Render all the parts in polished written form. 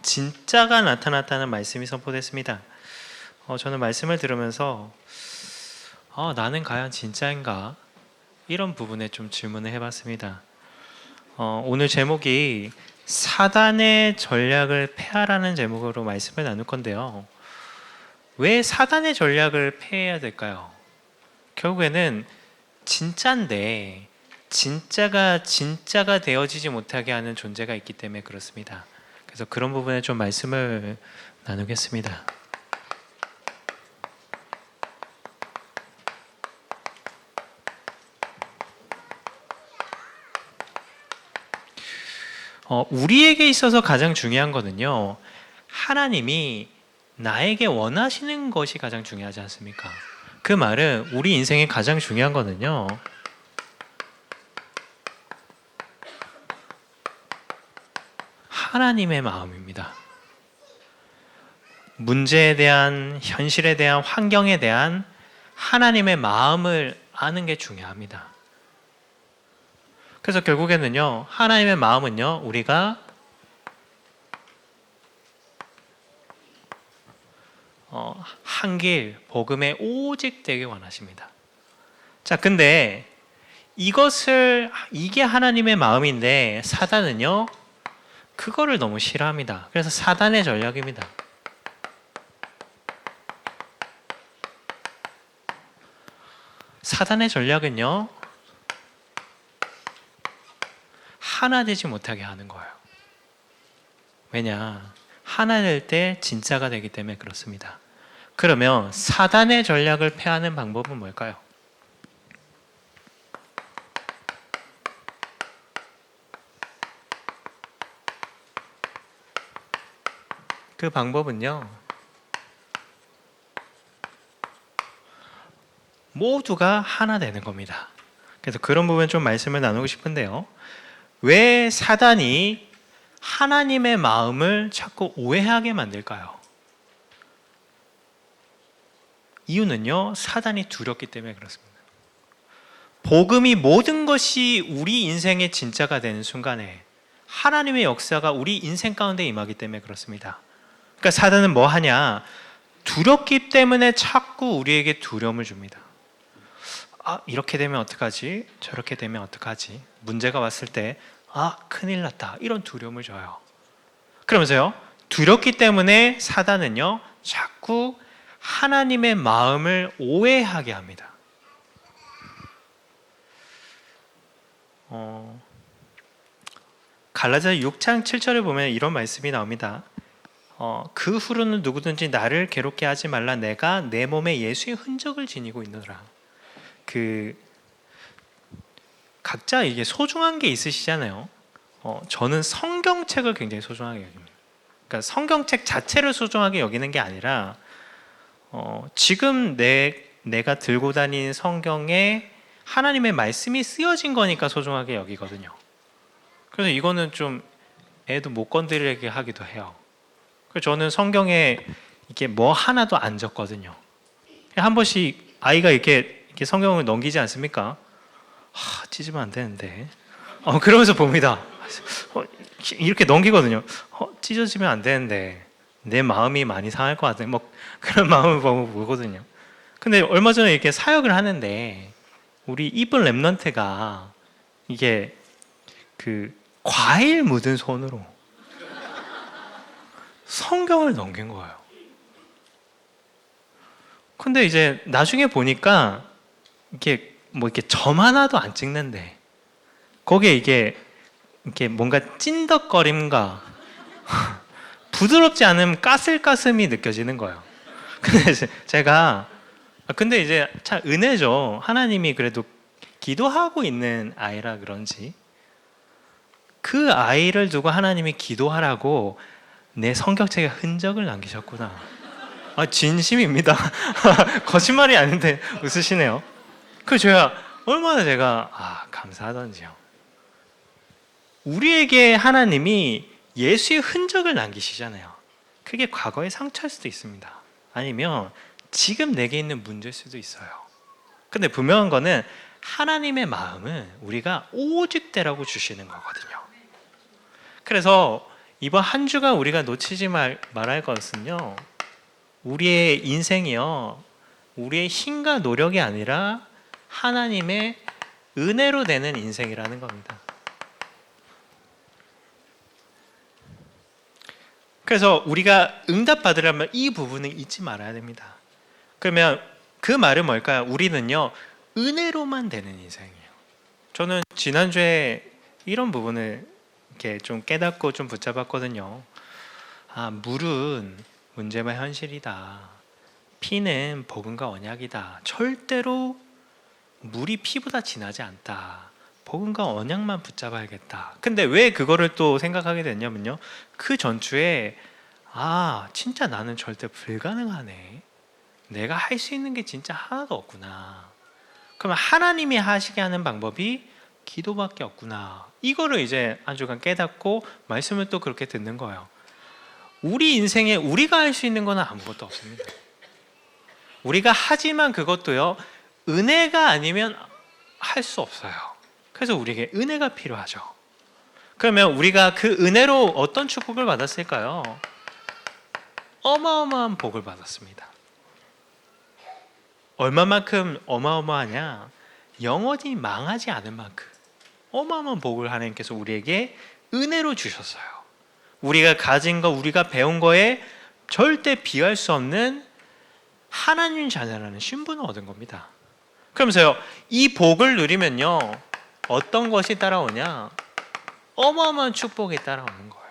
진짜가 나타났다는 말씀이 선포됐습니다. 저는 말씀을 들으면서 나는 과연 진짜인가? 이런 부분에 좀 질문을 해봤습니다. 오늘 제목이 사단의 전략을 패하라는 제목으로 말씀을 나눌 건데요. 왜 사단의 전략을 패해야 될까요? 결국에는 진짜인데 진짜가 되어지지 못하게 하는 존재가 있기 때문에 그렇습니다. 그래서 그런 부분에 좀 말씀을 나누겠습니다. 우리에게 있어서 가장 중요한 거는요, 하나님이 나에게 원하시는 것이 가장 중요하지 않습니까? 그 말은 우리 인생에 가장 중요한 거는요, 하나님의 마음입니다. 문제에 대한, 현실에 대한, 환경에 대한 하나님의 마음을 아는 게 중요합니다. 그래서 결국에는요, 하나님의 마음은요, 우리가 한 길, 복음에 오직 되게 원하십니다. 자, 근데 이게 하나님의 마음인데 사단은요, 그거를 너무 싫어합니다. 그래서 사단의 전략입니다. 사단의 전략은요, 하나 되지 못하게 하는 거예요. 왜냐? 하나 될 때 진짜가 되기 때문에 그렇습니다. 그러면 사단의 전략을 패하는 방법은 뭘까요? 그 방법은요, 모두가 하나 되는 겁니다. 그래서 그런 부분 좀 말씀을 나누고 싶은데요. 왜 사단이 하나님의 마음을 자꾸 오해하게 만들까요? 이유는요, 사단이 두렵기 때문에 그렇습니다. 복음이 모든 것이 우리 인생의 진짜가 되는 순간에 하나님의 역사가 우리 인생 가운데 임하기 때문에 그렇습니다. 그러니까 사단은 뭐 하냐? 두렵기 때문에 자꾸 우리에게 두려움을 줍니다. 이렇게 되면 어떡하지? 저렇게 되면 어떡하지? 문제가 왔을 때 큰일 났다. 이런 두려움을 줘요. 그러면서요, 두렵기 때문에 사단은요, 자꾸 하나님의 마음을 오해하게 합니다. 갈라디아 6장 7절에 보면 이런 말씀이 나옵니다. 그 후로는 누구든지 나를 괴롭게 하지 말라. 내가 내 몸에 예수의 흔적을 지니고 있노라. 각자 이게 소중한 게 있으시잖아요. 저는 성경책을 굉장히 소중하게 여깁니다. 그러니까 성경책 자체를 소중하게 여기는 게 아니라 지금 내가 들고 다니는 성경에 하나님의 말씀이 쓰여진 거니까 소중하게 여기거든요. 그래서 이거는 좀 애도 못 건드리게 하기도 해요. 그래서 저는 성경에 이게 뭐 하나도 안 적거든요. 한 번씩 아이가 이렇게 성경을 넘기지 않습니까? 찢으면 안 되는데. 그러면서 봅니다. 이렇게 넘기거든요. 찢어지면 안 되는데 내 마음이 많이 상할 것 같은 그런 마음을 보거든요. 근데 얼마 전에 이렇게 사역을 하는데 우리 이쁜 랩런트가 이게 과일 묻은 손으로 성경을 넘긴 거예요. 근데 이제 나중에 보니까 이렇게 점 하나도 안 찍는데 거기에 이게 뭔가 찐덕거림과 부드럽지 않은 까슬까슴이 느껴지는 거예요. 근데 근데 이제 참 은혜죠. 하나님이 그래도 기도하고 있는 아이라 그런지 그 아이를 두고 하나님이 기도하라고 내 성경책에 흔적을 남기셨구나. 진심입니다. 거짓말이 아닌데 웃으시네요. 제가 얼마나 감사하던지요. 우리에게 하나님이 예수의 흔적을 남기시잖아요. 그게 과거의 상처일 수도 있습니다. 아니면 지금 내게 있는 문제일 수도 있어요. 근데 분명한 거는 하나님의 마음은 우리가 오직되라고 주시는 거거든요. 그래서 이번 한 주간 우리가 놓치지 말아야 할 것은요, 우리의 인생이요, 우리의 힘과 노력이 아니라 하나님의 은혜로 되는 인생이라는 겁니다. 그래서 우리가 응답받으려면 이 부분을 잊지 말아야 됩니다. 그러면 그 말은 뭘까요? 우리는요, 은혜로만 되는 인생이에요. 저는 지난주에 이런 부분을 이렇게 좀 깨닫고 좀 붙잡았거든요. 아, 물은 문제만 현실이다. 피는 복음과 언약이다. 절대로 물이 피보다 진하지 않다. 복음과 언약만 붙잡아야겠다. 근데 왜 그거를 또 생각하게 됐냐면요, 그 전주에 진짜 나는 절대 불가능하네. 내가 할 수 있는 게 진짜 하나도 없구나. 그러면 하나님이 하시게 하는 방법이 기도밖에 없구나. 이거를 이제 한 주간 깨닫고 말씀을 또 그렇게 듣는 거예요. 우리 인생에 우리가 할 수 있는 건 아무것도 없습니다. 우리가 하지만 그것도요, 은혜가 아니면 할 수 없어요. 그래서 우리에게 은혜가 필요하죠. 그러면 우리가 그 은혜로 어떤 축복을 받았을까요? 어마어마한 복을 받았습니다. 얼마만큼 어마어마하냐? 영원히 망하지 않을 만큼 어마어마한 복을 하나님께서 우리에게 은혜로 주셨어요. 우리가 가진 거, 우리가 배운 거에 절대 비할 수 없는 하나님 자녀라는 신분을 얻은 겁니다. 그러면서요, 이 복을 누리면요, 어떤 것이 따라오냐? 어마어마한 축복이 따라오는 거예요.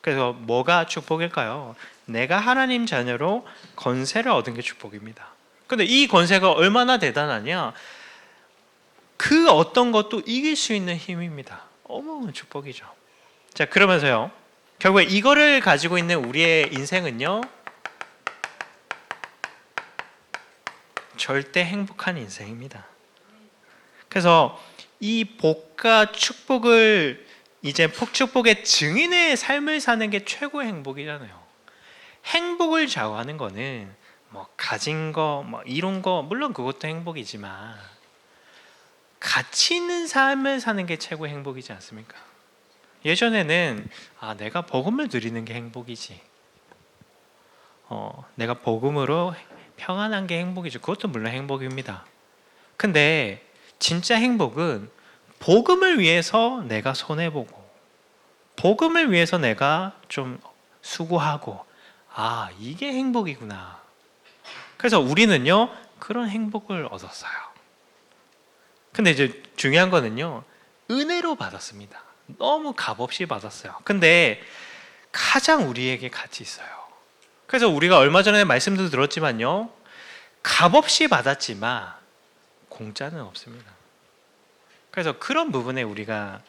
그래서 뭐가 축복일까요? 내가 하나님 자녀로 권세를 얻은 게 축복입니다. 근데 이 권세가 얼마나 대단하냐? 그 어떤 것도 이길 수 있는 힘입니다. 어마어마한 축복이죠. 자, 그러면서요, 결국에 이거를 가지고 있는 우리의 인생은요, 절대 행복한 인생입니다. 그래서 이 복과 축복을 이제 축복의 증인의 삶을 사는 게 최고의 행복이잖아요. 행복을 좌우하는 거는 뭐 가진 거, 뭐 이룬 거, 물론 그것도 행복이지만 가치 있는 삶을 사는 게 최고의 행복이지 않습니까? 예전에는 내가 복음을 누리는 게 행복이지, 내가 복음으로 평안한 게 행복이지. 그것도 물론 행복입니다. 근데 진짜 행복은 복음을 위해서 내가 손해보고, 복음을 위해서 내가 좀 수고하고, 이게 행복이구나. 그래서 우리는요, 그런 행복을 얻었어요. 근데 이제 중요한 거는요, 은혜로 받았습니다. 너무 값없이 받았어요. 근데 가장 우리에게 가치 있어요. 그래서 우리가 얼마 전에 말씀도 들었지만요, 값없이 받았지만 공짜는 없습니다. 그래서 그런 부분에 우리가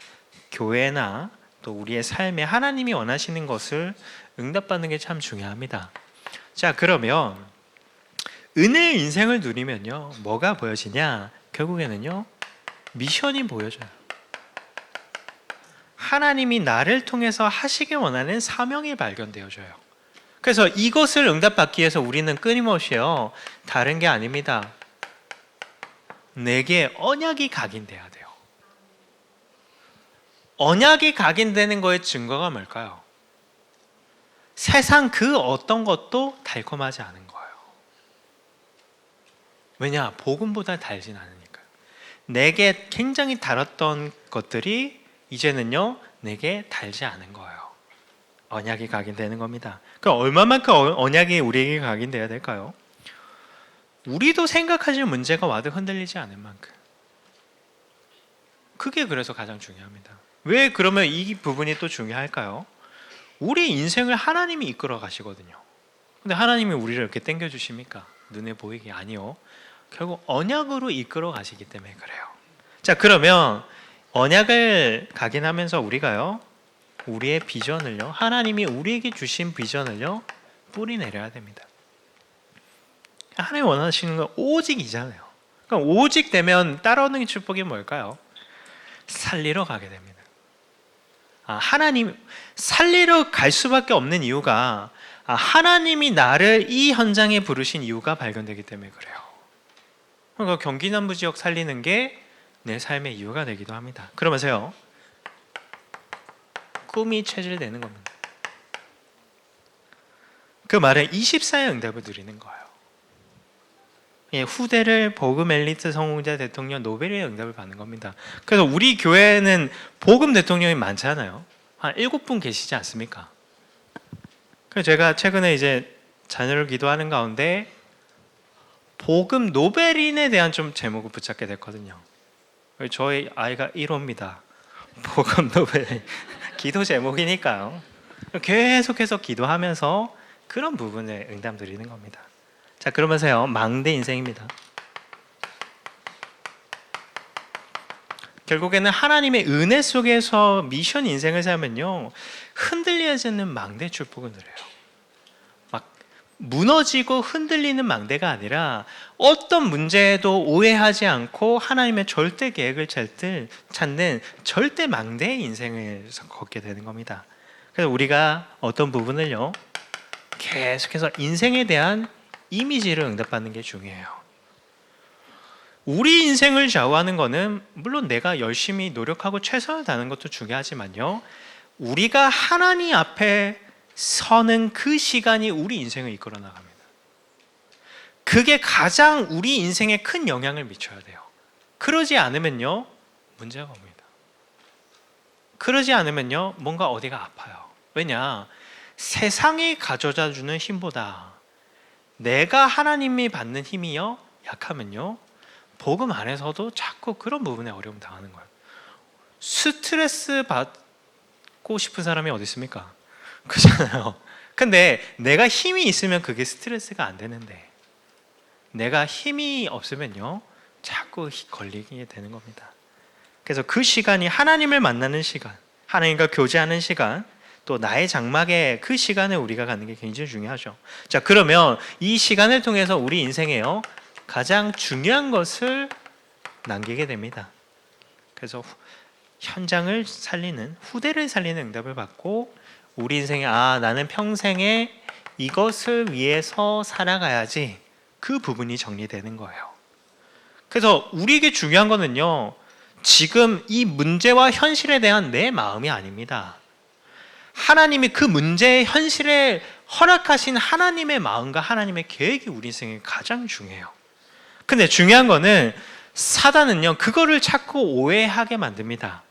교회나 또 우리의 삶에 하나님이 원하시는 것을 응답받는 게 참 중요합니다. 자, 그러면 은혜의 인생을 누리면요, 뭐가 보여지냐? 결국에는요, 미션이 보여져요. 하나님이 나를 통해서 하시길 원하는 사명이 발견되어져요. 그래서 이것을 응답받기 위해서 우리는 끊임없이요, 다른 게 아닙니다. 내게 언약이 각인돼야 돼요. 언약이 각인되는 거의 증거가 뭘까요? 세상 그 어떤 것도 달콤하지 않은 거예요. 왜냐? 복음보다 달진 않으니까요. 내게 굉장히 달았던 것들이 이제는요, 내게 달지 않은 거예요. 언약이 각인되는 겁니다. 그럼 얼마만큼 언약이 우리에게 각인돼야 될까요? 우리도 생각하실 문제가 와도 흔들리지 않을 만큼. 그게 그래서 가장 중요합니다. 왜 그러면 이 부분이 또 중요할까요? 우리 인생을 하나님이 이끌어 가시거든요. 근데 하나님이 우리를 이렇게 땡겨 주십니까? 눈에 보이게? 아니요. 결국 언약으로 이끌어 가시기 때문에 그래요. 자, 그러면 언약을 각인하면서 우리가요, 우리의 비전을요, 하나님이 우리에게 주신 비전을요, 뿌리 내려야 됩니다. 하나님 원하시는 건 오직이잖아요. 그럼 오직 되면 따라오는 축복이 뭘까요? 살리러 가게 됩니다. 하나님 살리러 갈 수밖에 없는 이유가 하나님이 나를 이 현장에 부르신 이유가 발견되기 때문에 그래요. 그러니까 경기 남부 지역 살리는 게 내 삶의 이유가 되기도 합니다. 그러면서요, 꿈이 체질되는 겁니다. 그 말에 24의 응답을 드리는 거예요. 예, 후대를 복음 엘리트 성공자 대통령 노벨의 응답을 받는 겁니다. 그래서 우리 교회는 복음 대통령이 많잖아요. 한 7분 계시지 않습니까? 그래서 제가 최근에 이제 자녀를 기도하는 가운데 복음 노벨인에 대한 좀 제목을 붙잡게 됐거든요. 저희 아이가 1호입니다. 복음 노벨 기도 제목이니까요. 계속해서 기도하면서 그런 부분에 응답 드리는 겁니다. 자, 그러면서요, 망대 인생입니다. 결국에는 하나님의 은혜 속에서 미션 인생을 살면요, 흔들리지 않는 망대 축복을 누려요. 막 무너지고 흔들리는 망대가 아니라 어떤 문제에도 오해하지 않고 하나님의 절대 계획을 찾는 절대 망대의 인생을 걷게 되는 겁니다. 그래서 우리가 어떤 부분을요, 계속해서 인생에 대한 이미지를 응답받는 게 중요해요. 우리 인생을 좌우하는 거는 물론 내가 열심히 노력하고 최선을 다하는 것도 중요하지만요, 우리가 하나님 앞에 서는 그 시간이 우리 인생을 이끌어 나갑니다. 그게 가장 우리 인생에 큰 영향을 미쳐야 돼요. 그러지 않으면요, 문제가 옵니다. 그러지 않으면요, 뭔가 어디가 아파요. 왜냐? 세상이 가져다 주는 힘보다 내가 하나님이 받는 힘이요, 약하면요, 복음 안에서도 자꾸 그런 부분에 어려움 당하는 거예요. 스트레스 받고 싶은 사람이 어디 있습니까? 그렇잖아요. 근데 내가 힘이 있으면 그게 스트레스가 안 되는데 내가 힘이 없으면요, 자꾸 걸리게 되는 겁니다. 그래서 그 시간이 하나님을 만나는 시간, 하나님과 교제하는 시간, 또 나의 장막에 그 시간을 우리가 갖는 게 굉장히 중요하죠. 자, 그러면 이 시간을 통해서 우리 인생에요, 가장 중요한 것을 남기게 됩니다. 그래서 현장을 살리는, 후대를 살리는 응답을 받고 우리 인생에 나는 평생에 이것을 위해서 살아가야지, 그 부분이 정리되는 거예요. 그래서 우리에게 중요한 거는요, 지금 이 문제와 현실에 대한 내 마음이 아닙니다. 하나님이 그 문제의 현실에 허락하신 하나님의 마음과 하나님의 계획이 우리 인생에 가장 중요해요. 근데 중요한 거는 사단은요, 그거를 자꾸 오해하게 만듭니다.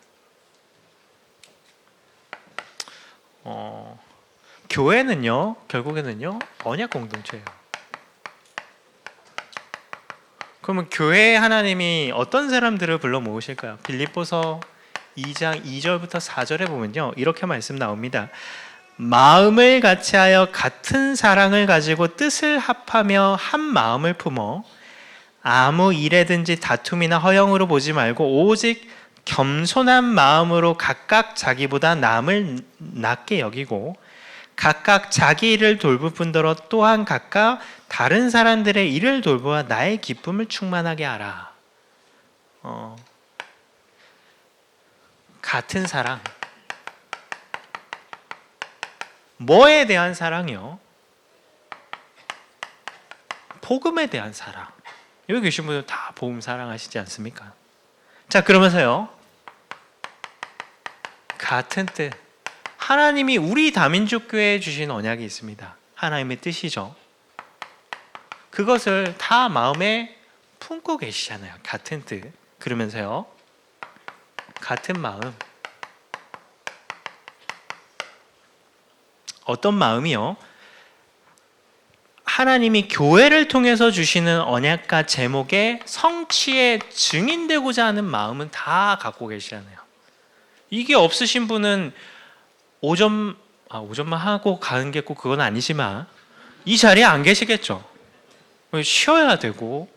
교회는요, 결국에는요, 언약 공동체예요. 그러면 교회에 하나님이 어떤 사람들을 불러 모으실까요? 빌립보서 2장 2절부터 4절에 보면요, 이렇게 말씀 나옵니다. 마음을 같이하여 같은 사랑을 가지고 뜻을 합하며 한 마음을 품어 아무 일에든지 다툼이나 허영으로 보지 말고 오직 겸손한 마음으로 각각 자기보다 남을 낮게 여기고 각각 자기 일을 돌볼 뿐더러 또한 각각 다른 사람들의 일을 돌보아 나의 기쁨을 충만하게 하라. 같은 사랑. 뭐에 대한 사랑이요? 복음에 대한 사랑. 여기 계신 분들 다 복음 사랑하시지 않습니까? 자, 그러면서요, 같은 뜻. 하나님이 우리 다민족교회에 주신 언약이 있습니다. 하나님의 뜻이죠. 그것을 다 마음에 품고 계시잖아요. 같은 뜻. 그러면서요, 같은 마음. 어떤 마음이요? 하나님이 교회를 통해서 주시는 언약과 제목의 성취에 증인되고자 하는 마음은 다 갖고 계시잖아요. 이게 없으신 분은 5점만 하고 가는 게 꼭 그건 아니지만 이 자리에 안 계시겠죠. 쉬어야 되고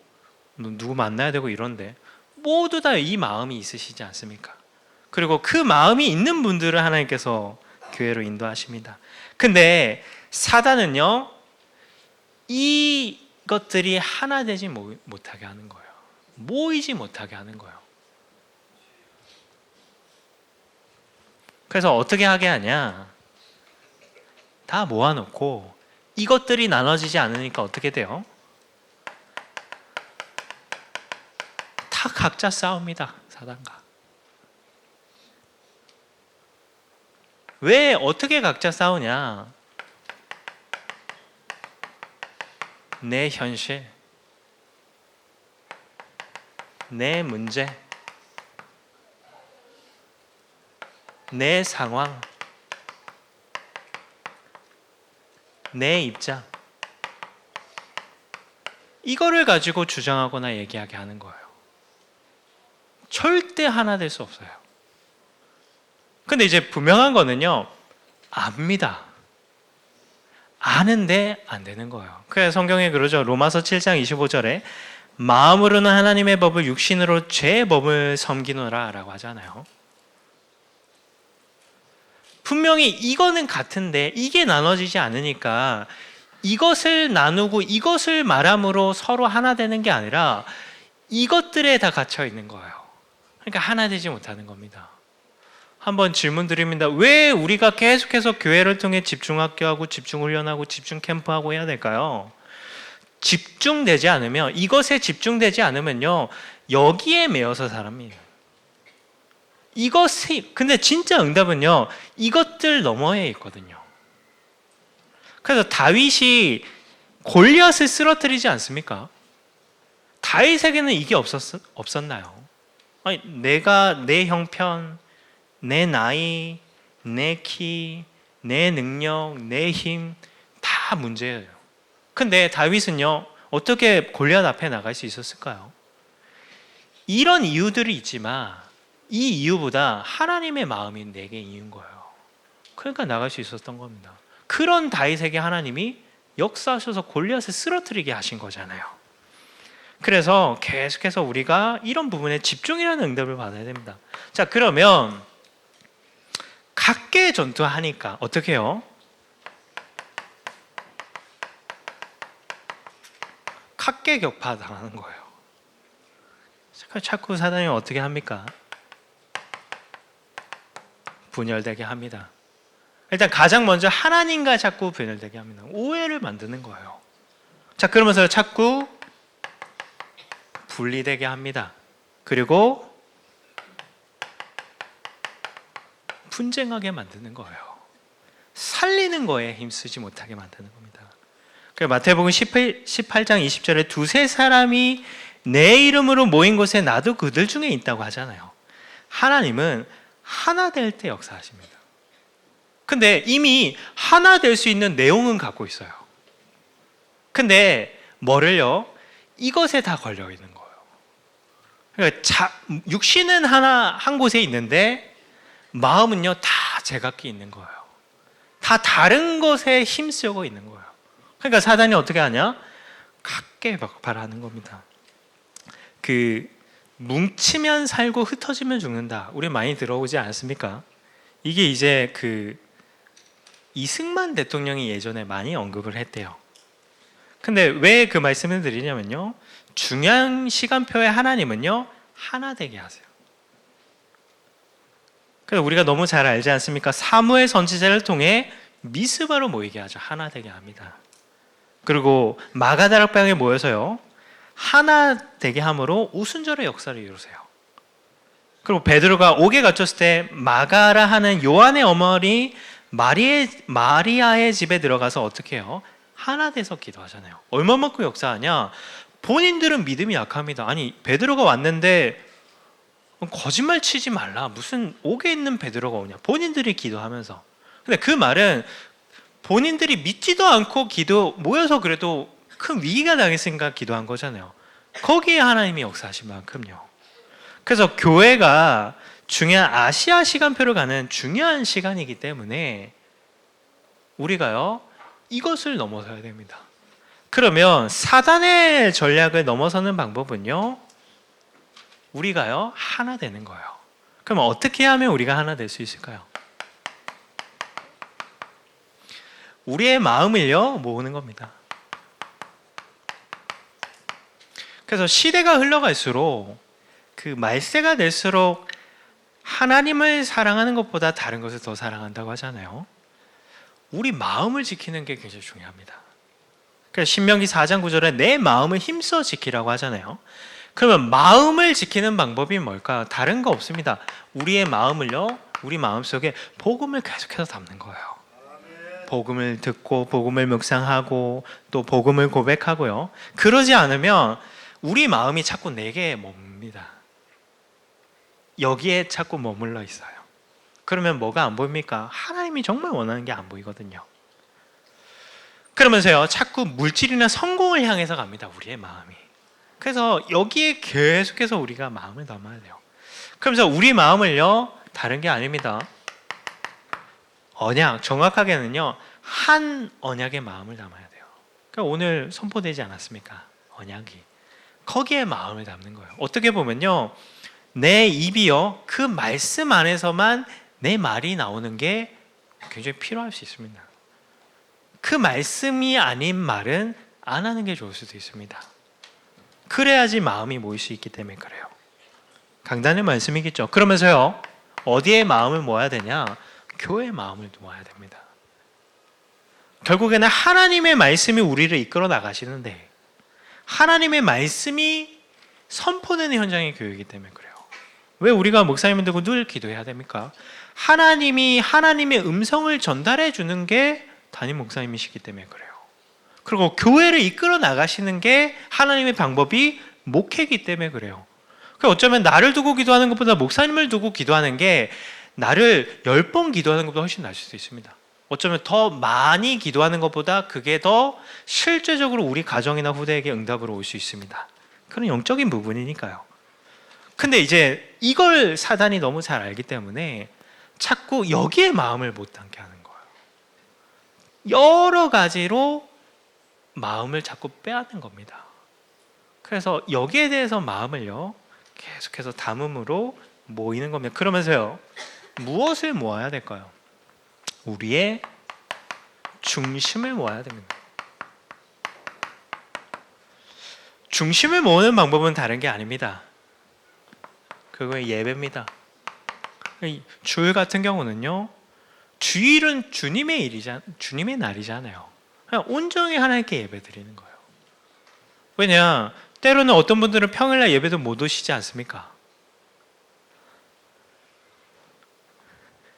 누구 만나야 되고 이런데 모두 다 이 마음이 있으시지 않습니까? 그리고 그 마음이 있는 분들을 하나님께서 교회로 인도하십니다. 근데 사단은요, 이것들이 하나 되지 못하게 하는 거예요. 모이지 못하게 하는 거예요. 그래서 어떻게 하게 하냐? 다 모아놓고 이것들이 나눠지지 않으니까 어떻게 돼요? 다 각자 싸웁니다. 사단과. 왜 어떻게 각자 싸우냐? 내 현실, 내 문제, 내 상황, 내 입장, 이거를 가지고 주장하거나 얘기하게 하는 거예요. 절대 하나 될 수 없어요. 근데 이제 분명한 거는요, 압니다. 아는데 안 되는 거예요. 그래서 성경에 그러죠. 로마서 7장 25절에 마음으로는 하나님의 법을, 육신으로 죄의 법을 섬기노라 라고 하잖아요. 분명히 이거는 같은데 이게 나눠지지 않으니까 이것을 나누고 이것을 말함으로 서로 하나 되는 게 아니라 이것들에 다 갇혀 있는 거예요. 그러니까 하나 되지 못하는 겁니다. 한번 질문 드립니다. 왜 우리가 계속해서 교회를 통해 집중학교하고 집중훈련하고 집중캠프하고 해야 될까요? 집중되지 않으면, 이것에 집중되지 않으면요, 여기에 매여서 사람이에요. 이것이, 근데 진짜 응답은요, 이것들 너머에 있거든요. 그래서 다윗이 골리앗을 쓰러뜨리지 않습니까? 다윗에게는 이게 없었나요? 아니, 내가 내 형편, 내 나이, 내 키, 내 능력, 내 힘 다 문제예요. 근데 다윗은요, 어떻게 골리앗 앞에 나갈 수 있었을까요? 이런 이유들이 있지만 이 이유보다 하나님의 마음이 내게 이은 거예요. 그러니까 나갈 수 있었던 겁니다. 그런 다윗에게 하나님이 역사하셔서 골리앗을 쓰러뜨리게 하신 거잖아요. 그래서 계속해서 우리가 이런 부분에 집중이라는 응답을 받아야 됩니다. 자, 그러면 각계 전투하니까 어떻게 해요? 각계격파 당하는 거예요. 자꾸 사단이 어떻게 합니까? 분열되게 합니다. 일단 가장 먼저 하나님과 자꾸 분열되게 합니다. 오해를 만드는 거예요. 자, 그러면서 자꾸 분리되게 합니다. 그리고 분쟁하게 만드는 거예요. 살리는 거에 힘쓰지 못하게 만드는 겁니다. 그래서 마태복음 18장 20절에 두세 사람이 내 이름으로 모인 곳에 나도 그들 중에 있다고 하잖아요. 하나님은 하나 될 때 역사하십니다. 근데 이미 하나 될 수 있는 내용은 갖고 있어요. 근데 뭐를요? 이것에 다 걸려 있는 거예요. 그러니까 육신은 한 곳에 있는데 마음은요, 다 제각기 있는 거예요. 다 다른 것에 힘쓰고 있는 거예요. 그러니까 사단이 어떻게 하냐? 각계격파하는 겁니다. 뭉치면 살고 흩어지면 죽는다. 우리 많이 들어오지 않습니까? 이게 이제 이승만 대통령이 예전에 많이 언급을 했대요. 근데 왜 그 말씀을 드리냐면요, 중요한 시간표에 하나님은요, 하나 되게 하세요. 그래서 우리가 너무 잘 알지 않습니까? 사무엘 선지자를 통해 미스바로 모이게 하죠. 하나 되게 합니다. 그리고 마가다락방에 모여서요, 하나 되게 함으로 오순절의 역사를 이루세요. 그리고 베드로가 옥에 갇혔을 때 마가라 하는 요한의 어머니 마리아의 집에 들어가서 어떻게 해요? 하나 돼서 기도하잖아요. 얼마만큼 역사하냐? 본인들은 믿음이 약합니다. 아니, 베드로가 왔는데 거짓말 치지 말라. 무슨 옥에 있는 베드로가 오냐. 본인들이 기도하면서. 근데 그 말은 본인들이 믿지도 않고 모여서 그래도 큰 위기가 당했으니까 기도한 거잖아요. 거기에 하나님이 역사하신 만큼요. 그래서 교회가 중요한 아시아 시간표를 가는 중요한 시간이기 때문에 우리가요, 이것을 넘어서야 됩니다. 그러면 사단의 전략을 넘어서는 방법은요, 우리가요, 하나 되는 거예요. 그럼 어떻게 하면 우리가 하나 될 수 있을까요? 우리의 마음을요, 모으는 겁니다. 그래서 시대가 흘러갈수록 말세가 될수록 하나님을 사랑하는 것보다 다른 것을 더 사랑한다고 하잖아요. 우리 마음을 지키는 게 굉장히 중요합니다. 그래서 신명기 4장 9절에 내 마음을 힘써 지키라고 하잖아요. 그러면 마음을 지키는 방법이 뭘까? 다른 거 없습니다. 우리의 마음을요, 우리 마음속에 복음을 계속해서 담는 거예요. 복음을 듣고 복음을 묵상하고 또 복음을 고백하고요. 그러지 않으면 우리 마음이 자꾸 내게 멉니다. 여기에 자꾸 머물러 있어요. 그러면 뭐가 안 보입니까? 하나님이 정말 원하는 게 안 보이거든요. 그러면서요, 자꾸 물질이나 성공을 향해서 갑니다. 우리의 마음이. 그래서 여기에 계속해서 우리가 마음을 담아야 돼요. 그러면서 우리 마음을요, 다른 게 아닙니다. 언약, 정확하게는요, 한 언약의 마음을 담아야 돼요. 그러니까 오늘 선포되지 않았습니까? 언약이. 거기에 마음을 담는 거예요. 어떻게 보면요, 내 입이요, 그 말씀 안에서만 내 말이 나오는 게 굉장히 필요할 수 있습니다. 그 말씀이 아닌 말은 안 하는 게 좋을 수도 있습니다. 그래야지 마음이 모일 수 있기 때문에 그래요. 강단의 말씀이겠죠. 그러면서요, 어디에 마음을 모아야 되냐? 교회의 마음을 모아야 됩니다. 결국에는 하나님의 말씀이 우리를 이끌어 나가시는데 하나님의 말씀이 선포되는 현장의 교회이기 때문에 그래요. 왜 우리가 목사님을 두고 늘 기도해야 됩니까? 하나님이 하나님의 음성을 전달해 주는 게 담임 목사님이시기 때문에 그래요. 그리고 교회를 이끌어 나가시는 게 하나님의 방법이 목회이기 때문에 그래요. 어쩌면 나를 두고 기도하는 것보다 목사님을 두고 기도하는 게 나를 10번 기도하는 것보다 훨씬 나을 수도 있습니다. 어쩌면 더 많이 기도하는 것보다 그게 더 실제적으로 우리 가정이나 후대에게 응답으로 올 수 있습니다. 그런 영적인 부분이니까요. 근데 이제 이걸 사단이 너무 잘 알기 때문에 자꾸 여기에 마음을 못 담게 하는 거예요. 여러 가지로 마음을 자꾸 빼앗는 겁니다. 그래서 여기에 대해서 마음을요, 계속해서 담음으로 모이는 겁니다. 그러면서요, 무엇을 모아야 될까요? 우리의 중심을 모아야 됩니다. 중심을 모으는 방법은 다른 게 아닙니다. 그거의 예배입니다. 주일 같은 경우는요, 주일은 주님의 날이잖아요. 그냥 온전히 하나님께 예배 드리는 거예요. 왜냐, 때로는 어떤 분들은 평일날 예배도 못 오시지 않습니까?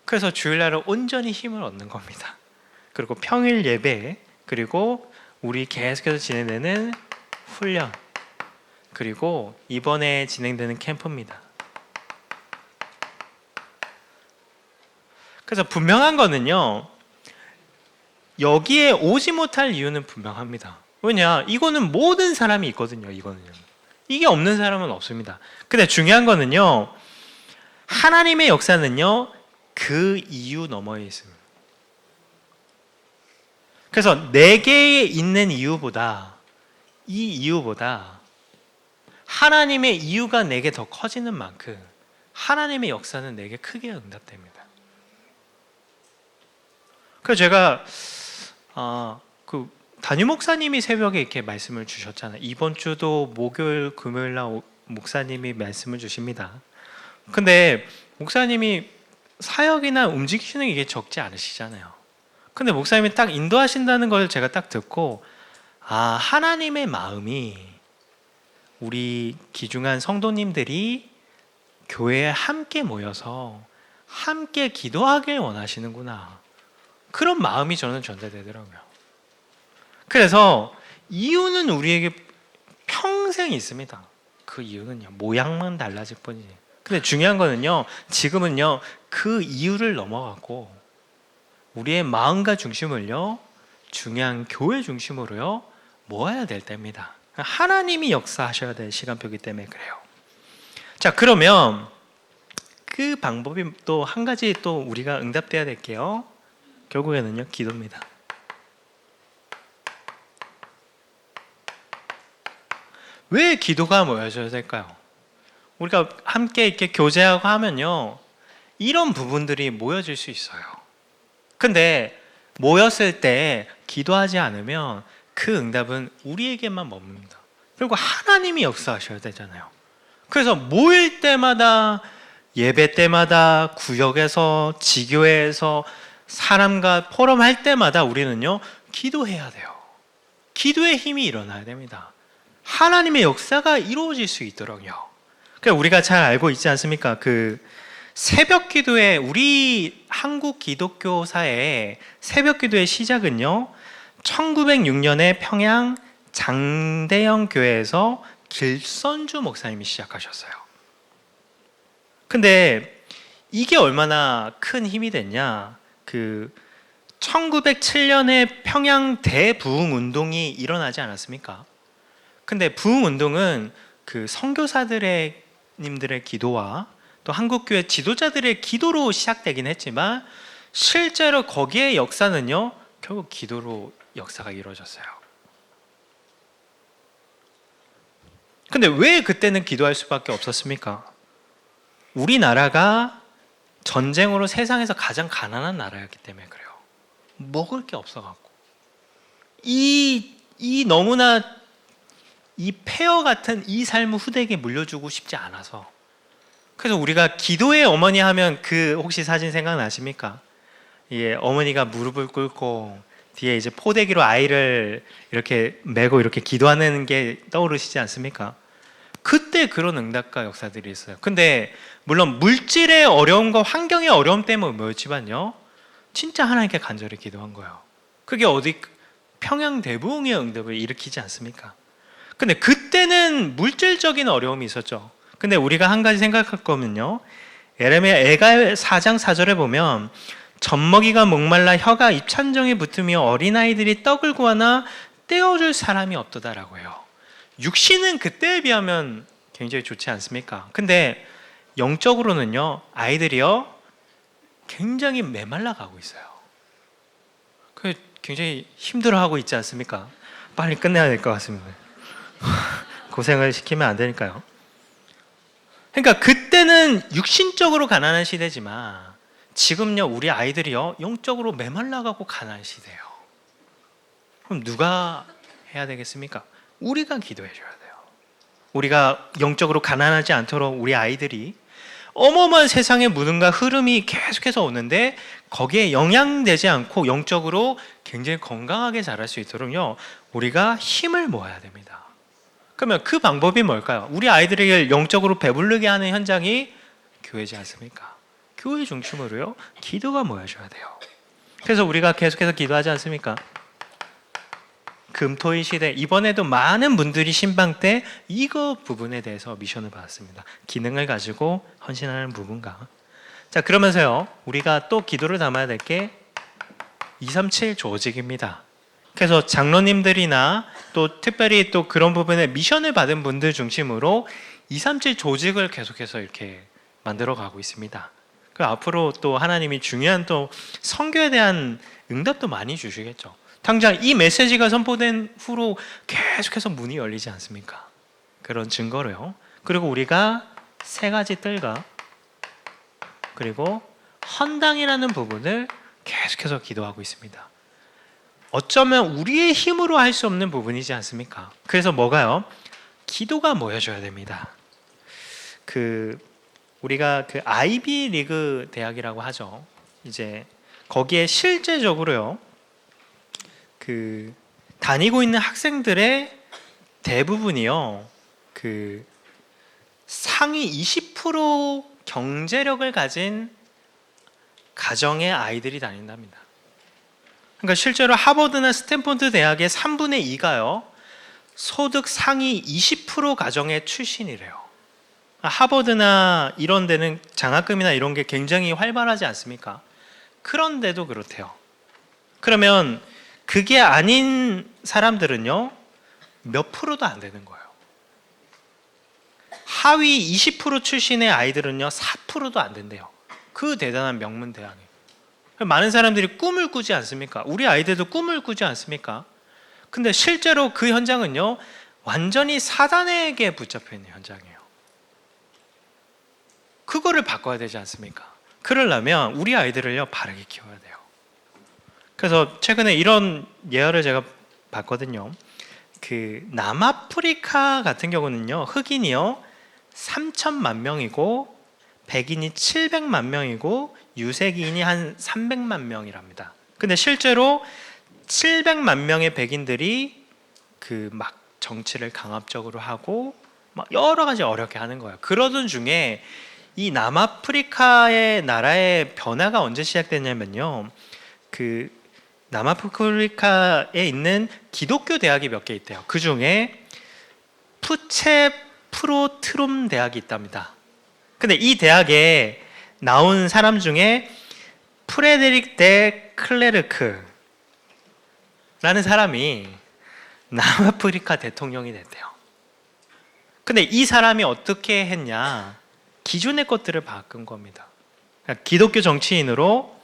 그래서 주일날은 온전히 힘을 얻는 겁니다. 그리고 평일 예배, 그리고 우리 계속해서 진행되는 훈련, 그리고 이번에 진행되는 캠프입니다. 그래서 분명한 거는요, 여기에 오지 못할 이유는 분명합니다. 왜냐, 이거는 모든 사람이 있거든요. 이게 없는 사람은 없습니다. 근데 중요한 거는요, 하나님의 역사는요, 그 이유 너머에 있습니다. 그래서 내게 있는 이유보다, 이 이유보다 하나님의 이유가 내게 더 커지는 만큼 하나님의 역사는 내게 크게 응답됩니다. 그래서 제가 담임 목사님이 새벽에 이렇게 말씀을 주셨잖아요. 이번 주도 목요일, 금요일 날 목사님이 말씀을 주십니다. 근데 목사님이 사역이나 움직이시는 게 적지 않으시잖아요. 근데 목사님이 딱 인도하신다는 걸 제가 딱 듣고, 하나님의 마음이 우리 귀중한 성도님들이 교회에 함께 모여서 함께 기도하길 원하시는구나, 그런 마음이 저는 전달되더라고요. 그래서 이유는 우리에게 평생 있습니다. 그 이유는요, 모양만 달라질 뿐이에요. 근데 중요한 거는요, 지금은요, 그 이유를 넘어가고 우리의 마음과 중심을요, 중요한 교회 중심으로요, 모아야 될 때입니다. 하나님이 역사하셔야 될 시간표이기 때문에 그래요. 자, 그러면 그 방법이 또 한 가지 또 우리가 응답돼야 될게요. 결국에는요, 기도입니다. 왜 기도가 모여져야 될까요? 우리가 함께 이렇게 교제하고 하면요, 이런 부분들이 모여질 수 있어요. 근데 모였을 때 기도하지 않으면 그 응답은 우리에게만 머뭅니다. 그리고 하나님이 역사하셔야 되잖아요. 그래서 모일 때마다, 예배 때마다, 구역에서, 지교회에서 사람과 포럼할 때마다 우리는요, 기도해야 돼요. 기도의 힘이 일어나야 됩니다. 하나님의 역사가 이루어질 수 있도록요. 그러니까 우리가 잘 알고 있지 않습니까? 그 새벽 기도의 우리 한국 기독교사의 새벽 기도의 시작은요, 1906년에 평양 장대영 교회에서 길선주 목사님이 시작하셨어요. 근데 이게 얼마나 큰 힘이 됐냐? 1907년에 평양 대부흥 운동이 일어나지 않았습니까? 근데 부흥 운동은 그 선교사들의 님들의 기도와 또 한국교회 지도자들의 기도로 시작되긴 했지만 실제로 거기에 역사는요, 결국 기도로 역사가 이루어졌어요. 근데 왜 그때는 기도할 수밖에 없었습니까? 우리나라가 전쟁으로 세상에서 가장 가난한 나라였기 때문에 그래요. 먹을 게 없어갖고 이 너무나 이 폐허 같은 이 삶을 후대에게 물려주고 싶지 않아서, 그래서 우리가 기도의 어머니 하면 혹시 사진 생각나십니까? 예, 어머니가 무릎을 꿇고 뒤에 이제 포대기로 아이를 이렇게 메고 이렇게 기도하는 게 떠오르시지 않습니까? 그때 그런 응답과 역사들이 있어요. 근데 물론 물질의 어려움과 환경의 어려움 때문에 뭐였지만요, 진짜 하나님께 간절히 기도한 거예요. 그게 어디 평양 대부흥의 응답을 일으키지 않습니까? 근데 그때는 물질적인 어려움이 있었죠. 근데 우리가 한 가지 생각할 거면요, 예레미야 애가 4장 4절에 보면 젖먹이가 목말라 혀가 입찬정에 붙으며 어린아이들이 떡을 구하나 떼어줄 사람이 없도다라고 해요. 육신은 그때에 비하면 굉장히 좋지 않습니까? 근데 영적으로는요, 아이들이요 굉장히 메말라 가고 있어요. 굉장히 힘들어하고 있지 않습니까? 빨리 끝내야 될 것 같습니다. 고생을 시키면 안 되니까요. 그러니까 그때는 육신적으로 가난한 시대지만 지금요, 우리 아이들이요 영적으로 메말라가고 가난한 시대예요. 그럼 누가 해야 되겠습니까? 우리가 기도해 줘야 돼요. 우리가 영적으로 가난하지 않도록 우리 아이들이 어마어마한 세상의 무능과 흐름이 계속해서 오는데 거기에 영향되지 않고 영적으로 굉장히 건강하게 자랄 수 있도록요, 우리가 힘을 모아야 됩니다. 그러면 그 방법이 뭘까요? 우리 아이들에게 영적으로 배부르게 하는 현장이 교회지 않습니까? 교회 중심으로요, 기도가 모여줘야 돼요. 그래서 우리가 계속해서 기도하지 않습니까? 금토일 시대, 이번에도 많은 분들이 신방 때 이거 부분에 대해서 미션을 받았습니다. 기능을 가지고 헌신하는 부분과. 자, 그러면서요, 우리가 또 기도를 담아야 될 게 237 조직입니다. 그래서 장로님들이나 또 특별히 또 그런 부분에 미션을 받은 분들 중심으로 237 조직을 계속해서 이렇게 만들어 가고 있습니다. 그 앞으로 또 하나님이 중요한 또 선교에 대한 응답도 많이 주시겠죠. 당장 이 메시지가 선포된 후로 계속해서 문이 열리지 않습니까? 그런 증거로요. 그리고 우리가 세 가지 뜰과 그리고 헌당이라는 부분을 계속해서 기도하고 있습니다. 어쩌면 우리의 힘으로 할 수 없는 부분이지 않습니까? 그래서 뭐가요? 기도가 모여줘야 됩니다. 우리가 아이비 리그 대학이라고 하죠. 이제 거기에 실제적으로요, 다니고 있는 학생들의 대부분이요, 상위 20% 경제력을 가진 가정의 아이들이 다닌답니다. 그러니까 실제로 하버드나 스탠포드 대학의 3분의 2가요 소득 상위 20% 가정의 출신이래요. 하버드나 이런 데는 장학금이나 이런 게 굉장히 활발하지 않습니까? 그런데도 그렇대요. 그러면 그게 아닌 사람들은요, 몇 프로도 안 되는 거예요. 하위 20% 출신의 아이들은요 4%도 안 된대요. 그 대단한 명문 대학에 많은 사람들이 꿈을 꾸지 않습니까? 우리 아이들도 꿈을 꾸지 않습니까? 근데 실제로 그 현장은요, 완전히 사단에게 붙잡혀 있는 현장이에요. 그거를 바꿔야 되지 않습니까? 그러려면 우리 아이들을요 바르게 키워야 돼요. 그래서 최근에 이런 예화를 제가 봤거든요. 남아프리카 같은 경우는요, 흑인이요 3천만 명이고 백인이 700만 명이고 유색인이 한 300만 명이랍니다. 근데 실제로 700만 명의 백인들이 막 정치를 강압적으로 하고 막 여러 가지 어렵게 하는 거예요. 그러던 중에 이 남아프리카의 나라의 변화가 언제 시작됐냐면요. 그 남아프리카에 있는 기독교 대학이 몇 개 있대요. 그 중에 푸체프로트룸 대학이 있답니다. 근데 이 대학에 나온 사람 중에 프레데릭 데 클레르크라는 사람이 남아프리카 대통령이 됐대요. 근데 이 사람이 어떻게 했냐? 기존의 것들을 바꾼 겁니다. 그러니까 기독교 정치인으로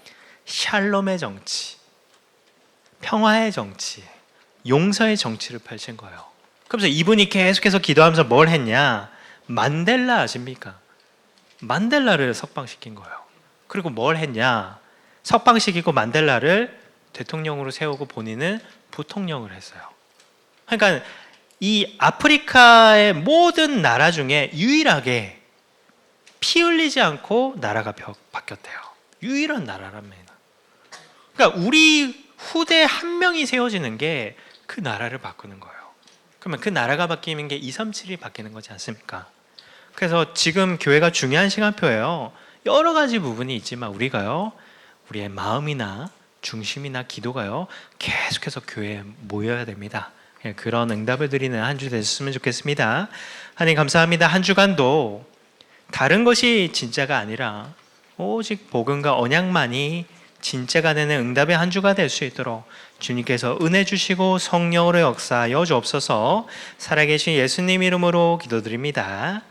샬롬의 정치, 평화의 정치, 용서의 정치를 펼친 거예요. 그래서 이분이 계속해서 기도하면서 뭘 했냐? 만델라 아십니까? 만델라를 석방시킨 거예요. 그리고 뭘 했냐? 석방시키고 만델라를 대통령으로 세우고 본인은 부통령을 했어요. 그러니까 이 아프리카의 모든 나라 중에 유일하게 피 흘리지 않고 나라가 바뀌었대요. 유일한 나라랍니다. 그러니까 우리 후대 한 명이 세워지는 게 그 나라를 바꾸는 거예요. 그러면 그 나라가 바뀌는 게 237이 바뀌는 거지 않습니까? 그래서 지금 교회가 중요한 시간표예요. 여러 가지 부분이 있지만 우리가요, 우리의 마음이나 중심이나 기도가요, 계속해서 교회에 모여야 됩니다. 그런 응답을 드리는 한 주 되셨으면 좋겠습니다. 하나님 감사합니다. 한 주간도 다른 것이 진짜가 아니라 오직 복음과 언약만이 진짜가 되는 응답의 한 주가 될 수 있도록 주님께서 은혜 주시고 성령으로 역사하여 주옵소서. 살아계신 예수님 이름으로 기도드립니다.